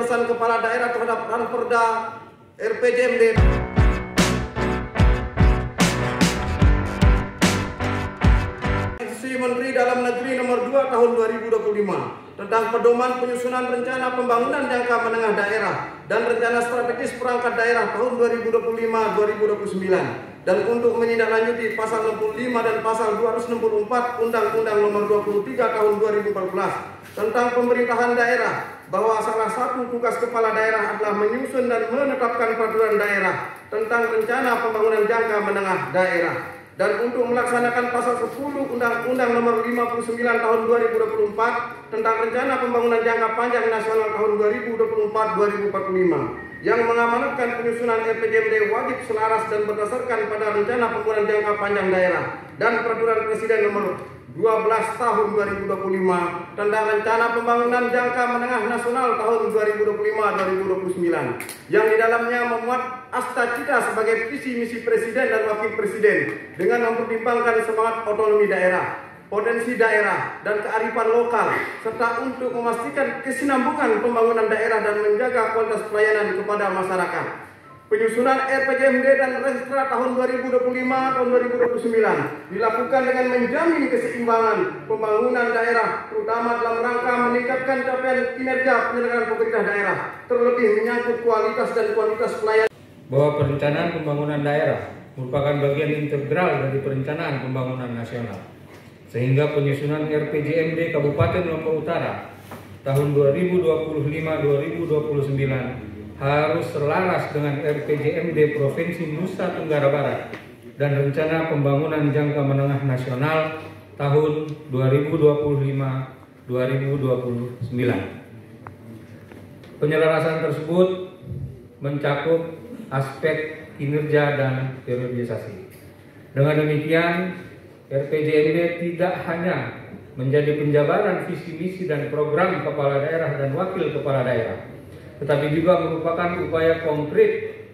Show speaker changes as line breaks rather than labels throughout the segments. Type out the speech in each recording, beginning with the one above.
Pesan kepala daerah terhadap Ranperda RPJMD. Instruksi Menteri Dalam Negeri Nomor 2 Tahun 2025 tentang pedoman penyusunan rencana pembangunan jangka menengah daerah dan rencana strategis perangkat daerah tahun 2025-2029. Dan untuk menindaklanjuti pasal 65 dan pasal 264 Undang-Undang Nomor 23 Tahun 2014 tentang pemerintahan daerah, bahwa salah satu tugas kepala daerah adalah menyusun dan menetapkan peraturan daerah tentang rencana pembangunan jangka menengah daerah. Dan untuk melaksanakan pasal 10 Undang-Undang Nomor 59 Tahun 2024 tentang rencana pembangunan jangka panjang nasional tahun 2024-2045 yang mengamanatkan penyusunan RPJMD wajib selaras dan berdasarkan pada rencana pembangunan jangka panjang daerah dan peraturan Presiden Nomor 12 Tahun 2025 tentang rencana pembangunan jangka menengah nasional tahun 2025-2029 yang di dalamnya memuat asta cita sebagai visi misi Presiden dan Wakil Presiden dengan mempertimbangkan semangat otonomi daerah, potensi daerah, dan kearifan lokal, serta untuk memastikan kesinambungan pembangunan daerah dan menjaga kualitas pelayanan kepada masyarakat. Penyusunan RPJMD dan Restra tahun 2025-2029 dilakukan dengan menjamin keseimbangan pembangunan daerah, terutama dalam rangka meningkatkan capaian kinerja penyelenggaraan pemerintah daerah, terlebih menyangkut kualitas dan kuantitas pelayanan.
Bahwa perencanaan pembangunan daerah merupakan bagian integral dari perencanaan pembangunan nasional, sehingga penyusunan RPJMD Kabupaten Lombok Utara tahun 2025-2029 harus selaras dengan RPJMD Provinsi Nusa Tenggara Barat dan rencana pembangunan jangka menengah nasional tahun 2025-2029. Penyelarasan tersebut mencakup aspek kinerja dan periodisasi. Dengan demikian, RPJMD tidak hanya menjadi penjabaran visi misi dan program kepala daerah dan wakil kepala daerah, tetapi juga merupakan upaya konkret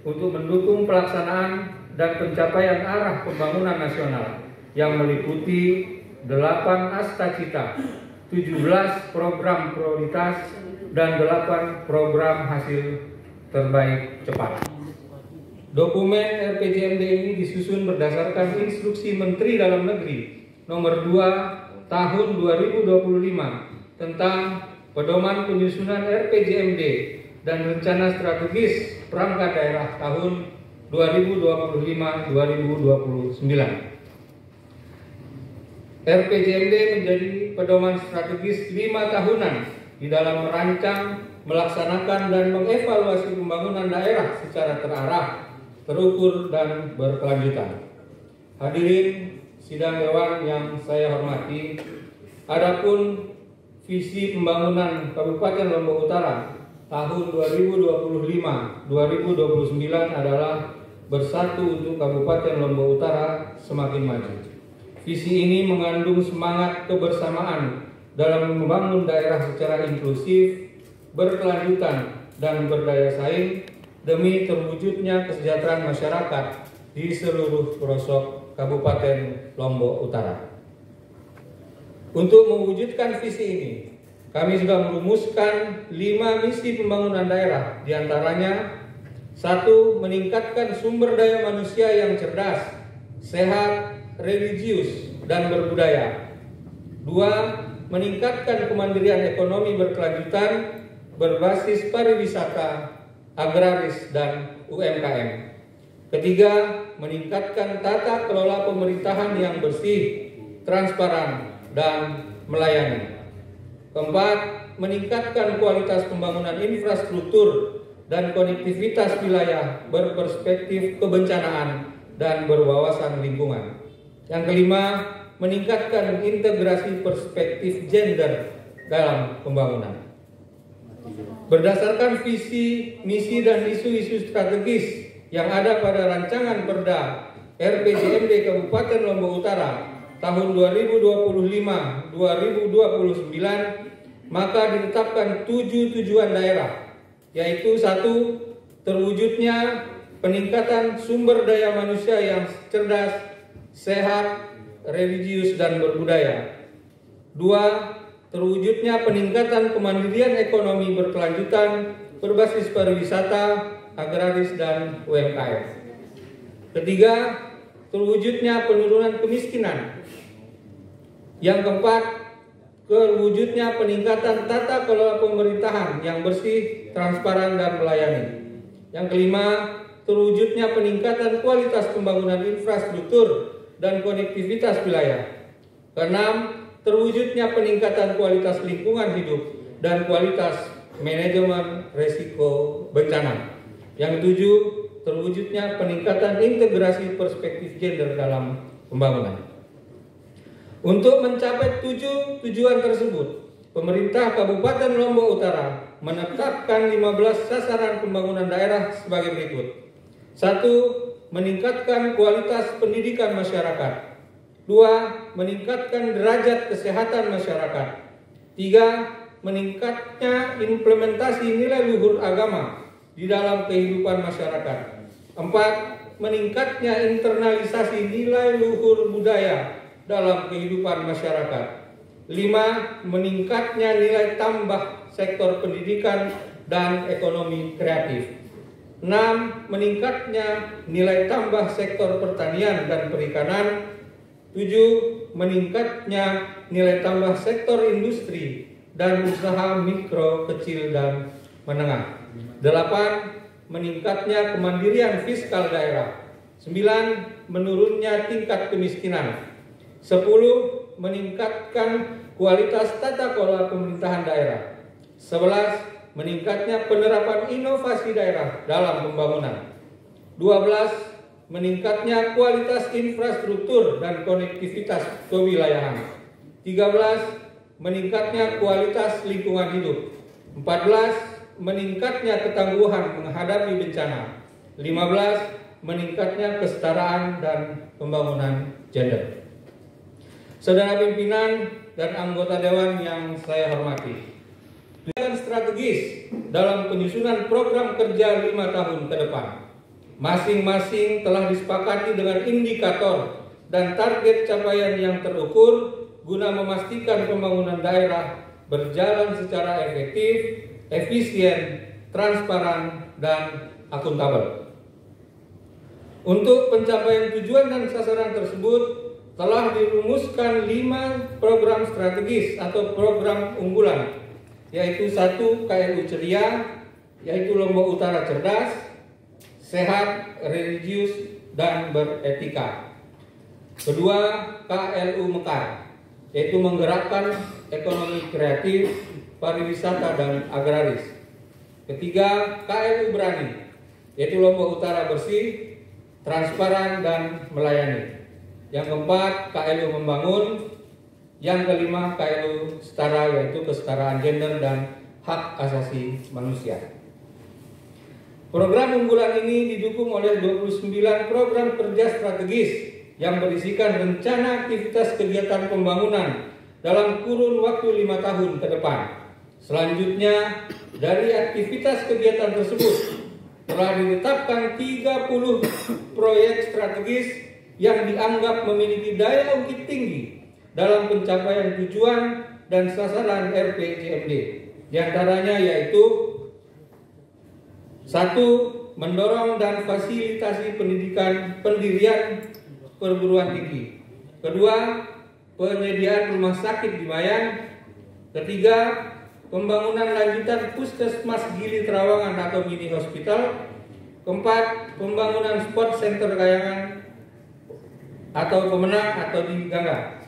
untuk mendukung pelaksanaan dan pencapaian arah pembangunan nasional yang meliputi 8 asta cita, 17 program prioritas, dan 8 program hasil terbaik cepat. Dokumen RPJMD ini disusun berdasarkan Instruksi Menteri Dalam Negeri Nomor 2 Tahun 2025 tentang pedoman penyusunan RPJMD dan rencana strategis perangkat daerah tahun 2025-2029. RPJMD menjadi pedoman strategis 5 tahunan di dalam merancang, melaksanakan, dan mengevaluasi pembangunan daerah secara terarah, terukur, dan berkelanjutan. Hadirin sidang dewan yang saya hormati, adapun visi pembangunan Kabupaten Lombok Utara tahun 2025-2029 adalah bersatu untuk Kabupaten Lombok Utara semakin maju. Visi ini mengandung semangat kebersamaan dalam membangun daerah secara inklusif, berkelanjutan, dan berdaya saing demi terwujudnya kesejahteraan masyarakat di seluruh pelosok Kabupaten Lombok Utara. Untuk mewujudkan visi ini, kami sudah merumuskan 5 misi pembangunan daerah, diantaranya 1. Meningkatkan sumber daya manusia yang cerdas, sehat, religius, dan berbudaya. 2. Meningkatkan kemandirian ekonomi berkelanjutan berbasis pariwisata, agraris, dan UMKM. 3. Meningkatkan tata kelola pemerintahan yang bersih, transparan, dan melayani. 4. Meningkatkan kualitas pembangunan infrastruktur dan konektivitas wilayah berperspektif kebencanaan dan berwawasan lingkungan. Yang kelima, meningkatkan integrasi perspektif gender dalam pembangunan. Berdasarkan visi, misi, dan isu-isu strategis yang ada pada rancangan Perda RPJMD Kabupaten Lombok Utara tahun 2025-2029, maka ditetapkan 7 tujuan daerah, yaitu 1. Terwujudnya peningkatan sumber daya manusia yang cerdas, sehat, religius, dan berbudaya. 2. terwujudnya peningkatan kemandirian ekonomi berkelanjutan berbasis pariwisata, agraris, dan UMKM. Ketiga, terwujudnya penurunan kemiskinan. Yang keempat, terwujudnya peningkatan tata kelola pemerintahan yang bersih, transparan, dan melayani. Yang kelima, terwujudnya peningkatan kualitas pembangunan infrastruktur dan konektivitas wilayah. Keenam, terwujudnya peningkatan kualitas lingkungan hidup dan kualitas manajemen risiko bencana. Yang ketujuh, terwujudnya peningkatan integrasi perspektif gender dalam pembangunan. Untuk mencapai 7 tujuan tersebut, pemerintah Kabupaten Lombok Utara menetapkan 15 sasaran pembangunan daerah sebagai berikut. 1. Meningkatkan kualitas pendidikan masyarakat. 2. Meningkatkan derajat kesehatan masyarakat. 3. Meningkatnya implementasi nilai luhur agama di dalam kehidupan masyarakat. 4. Meningkatnya internalisasi nilai luhur budaya dalam kehidupan masyarakat. 5. Meningkatnya nilai tambah sektor pendidikan dan ekonomi kreatif. 6. Meningkatnya nilai tambah sektor pertanian dan perikanan. 7. Meningkatnya nilai tambah sektor industri dan usaha mikro, kecil, dan menengah. 8. Meningkatnya kemandirian fiskal daerah. 9. Menurunnya tingkat kemiskinan. 10. Meningkatkan kualitas tata kelola pemerintahan daerah. 11. Meningkatnya penerapan inovasi daerah dalam pembangunan. 12. Meningkatnya kualitas infrastruktur dan konektivitas kewilayahan. 13. Meningkatnya kualitas lingkungan hidup. 14. Meningkatnya ketangguhan menghadapi bencana. 15. Meningkatnya kesetaraan dan pembangunan gender. Saudara pimpinan dan anggota dewan yang saya hormati, tujuan strategis dalam penyusunan program kerja 5 tahun ke depan masing-masing telah disepakati dengan indikator dan target capaian yang terukur guna memastikan pembangunan daerah berjalan secara efektif, efisien, transparan, dan akuntabel. Untuk pencapaian tujuan dan sasaran tersebut telah dirumuskan 5 program strategis atau program unggulan, yaitu 1. KLU Ceria, yaitu Lombok Utara Cerdas, Sehat, Religius, dan Beretika. Kedua, KLU Mekar, yaitu menggerakkan ekonomi kreatif, pariwisata, dan agraris. Ketiga, KLU Berani, yaitu Lombok Utara Bersih, Transparan, dan Melayani. Yang keempat, KLU Membangun. Yang kelima, KLU Setara, yaitu kesetaraan gender dan hak asasi manusia. Program unggulan ini didukung oleh 29 program kerja strategis yang berisikan rencana aktivitas kegiatan pembangunan dalam kurun waktu 5 tahun ke depan. Selanjutnya, dari aktivitas kegiatan tersebut telah ditetapkan 30 proyek strategis yang dianggap memiliki daya ungkit tinggi dalam pencapaian tujuan dan sasaran RPJMD. Di antaranya yaitu 1. Mendorong dan fasilitasi pendirian perguruan tinggi. 2. Penyediaan rumah sakit di Mayan. 3. Pembangunan lanjutan Puskesmas Gili Trawangan atau mini hospital. 4. Pembangunan sport center Kayangan atau Pemenang atau di Gangga.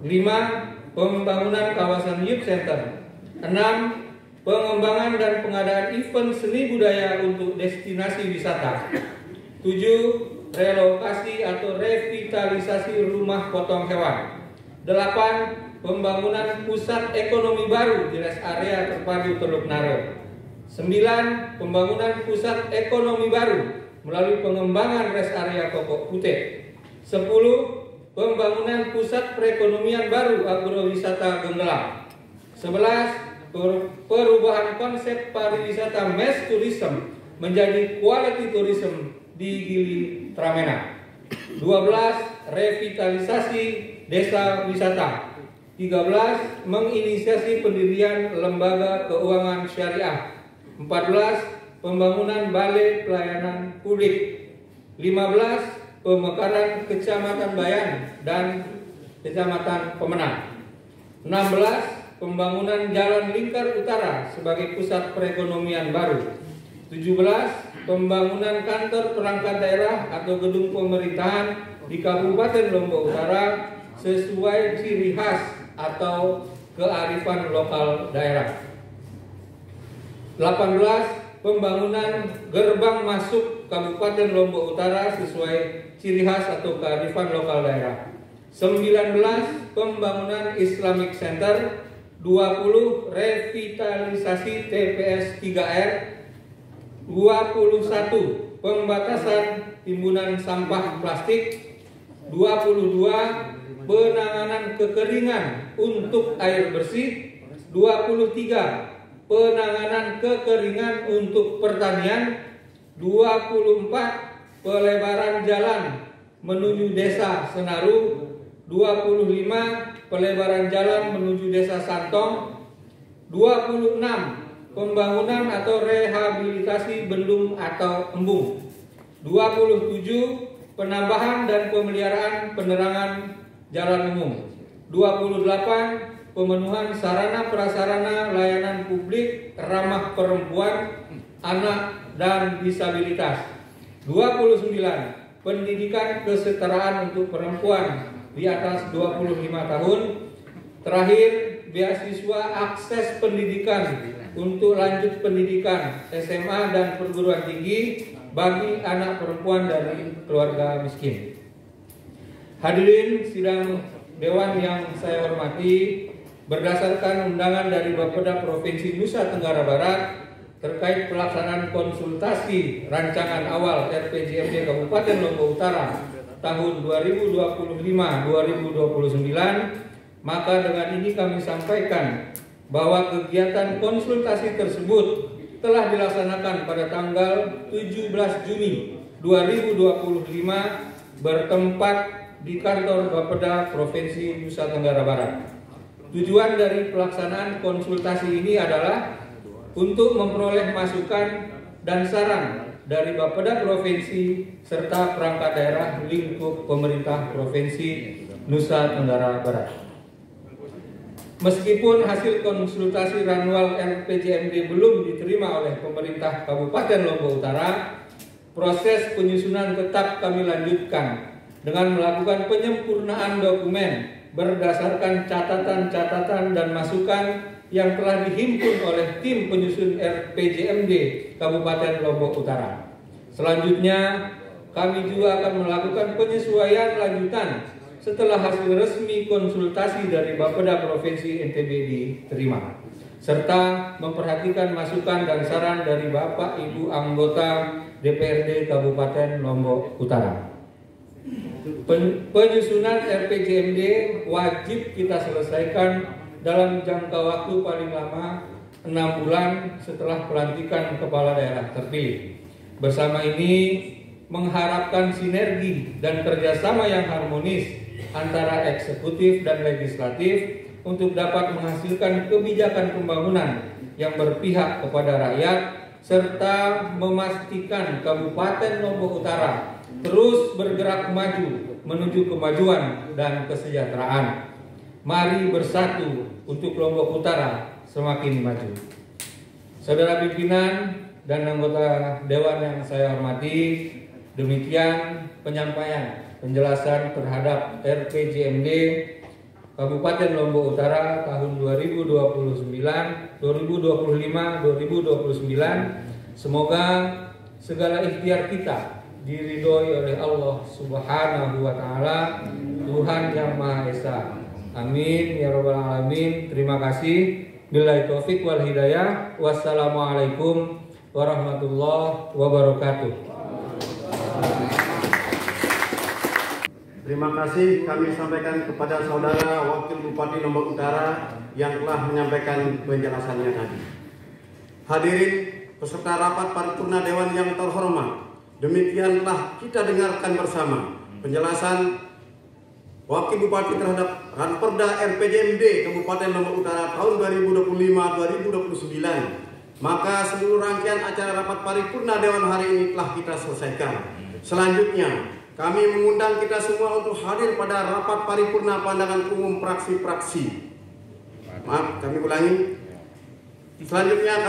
5. Pembangunan kawasan youth center. 6. Pengembangan dan pengadaan event seni budaya untuk destinasi wisata. 7. Relokasi atau revitalisasi rumah potong hewan. 8. Pembangunan pusat ekonomi baru di rest area terpadu Teluk Nare. 9. Pembangunan pusat ekonomi baru melalui pengembangan rest area Kokok Putih. 10. Pembangunan pusat perekonomian baru agrowisata Genggelam. 11. Perubahan konsep pariwisata mass tourism menjadi quality tourism di Gili Tramena. 12. Revitalisasi desa wisata. 13. Menginisiasi pendirian lembaga keuangan syariah. 14. Pembangunan balai pelayanan publik. 15. Pemekaran Kecamatan Bayan dan Kecamatan Pemenang. 16. Pembangunan Jalan Lingkar Utara sebagai pusat perekonomian baru. 17. Pembangunan kantor perangkat daerah atau gedung pemerintahan di Kabupaten Lombok Utara sesuai ciri khas atau kearifan lokal daerah. 18. Pembangunan gerbang masuk Kabupaten Lombok Utara sesuai ciri khas atau kearifan lokal daerah. 19. Pembangunan Islamic Center. 20. Revitalisasi TPS 3R. 21. Pembatasan timbunan sampah plastik. 22. Penanganan kekeringan untuk air bersih. 23. Penanganan kekeringan untuk pertanian. 24. Pelebaran jalan menuju Desa Senaru. 25. Pelebaran jalan menuju Desa Santong. 26. Pembangunan atau rehabilitasi bendung atau embung. 27. Penambahan dan pemeliharaan penerangan jalan umum. 28. Pemenuhan sarana prasarana layanan publik ramah perempuan, anak, dan disabilitas. 29. Pendidikan kesetaraan untuk perempuan di atas 25 tahun. Terakhir, beasiswa akses pendidikan untuk lanjut pendidikan SMA dan perguruan tinggi bagi anak perempuan dari keluarga miskin. Hadirin sidang Dewan yang saya hormati, berdasarkan undangan dari Bapeda Provinsi Nusa Tenggara Barat terkait pelaksanaan konsultasi rancangan awal RPJMD Kabupaten Lombok Utara tahun 2025-2029, maka dengan ini kami sampaikan bahwa kegiatan konsultasi tersebut telah dilaksanakan pada tanggal 17 Juni 2025 bertempat di kantor Bapeda Provinsi Nusa Tenggara Barat. Tujuan dari pelaksanaan konsultasi ini adalah untuk memperoleh masukan dan saran dari Bapeda Provinsi serta perangkat daerah lingkup pemerintah Provinsi Nusa Tenggara Barat. Meskipun hasil konsultasi ranwal RPJMD belum diterima oleh pemerintah Kabupaten Lombok Utara, proses penyusunan tetap kami lanjutkan dengan melakukan penyempurnaan dokumen berdasarkan catatan-catatan dan masukan yang telah dihimpun oleh tim penyusun RPJMD Kabupaten Lombok Utara. Selanjutnya, kami juga akan melakukan penyesuaian lanjutan setelah hasil resmi konsultasi dari Bapeda Provinsi NTB diterima, serta memperhatikan masukan dan saran dari Bapak Ibu anggota DPRD Kabupaten Lombok Utara. Penyusunan RPJMD wajib kita selesaikan dalam jangka waktu paling lama 6 bulan setelah pelantikan kepala daerah terpilih. Bersama ini mengharapkan sinergi dan kerjasama yang harmonis antara eksekutif dan legislatif untuk dapat menghasilkan kebijakan pembangunan yang berpihak kepada rakyat serta memastikan Kabupaten Lombok Utara terus bergerak maju menuju kemajuan dan kesejahteraan. Mari bersatu untuk Lombok Utara semakin maju. Saudara pimpinan dan anggota Dewan yang saya hormati, demikian penyampaian penjelasan terhadap RPJMD Kabupaten Lombok Utara tahun 2025-2029. Semoga segala ikhtiar kita diridhoi oleh Allah Subhanahu wa taala, Tuhan yang Maha Esa. Amin ya rabbal alamin. Terima kasih. Billahi taufik wal hidayah. Wassalamualaikum warahmatullahi wabarakatuh.
Terima kasih kami sampaikan kepada saudara Wakil Bupati Lombok Utara yang telah menyampaikan penjelasannya tadi. Hadirin peserta rapat paripurna Dewan yang terhormat, demikianlah kita dengarkan bersama penjelasan Wakil Bupati terhadap Ranperda RPJMD Kabupaten Lombok Utara tahun 2025-2029. Maka seluruh rangkaian acara rapat paripurna Dewan hari ini telah kita selesaikan. Selanjutnya, kami mengundang kita semua untuk hadir pada rapat paripurna pandangan umum praksi-praksi. Maaf, kami ulangi. Selanjutnya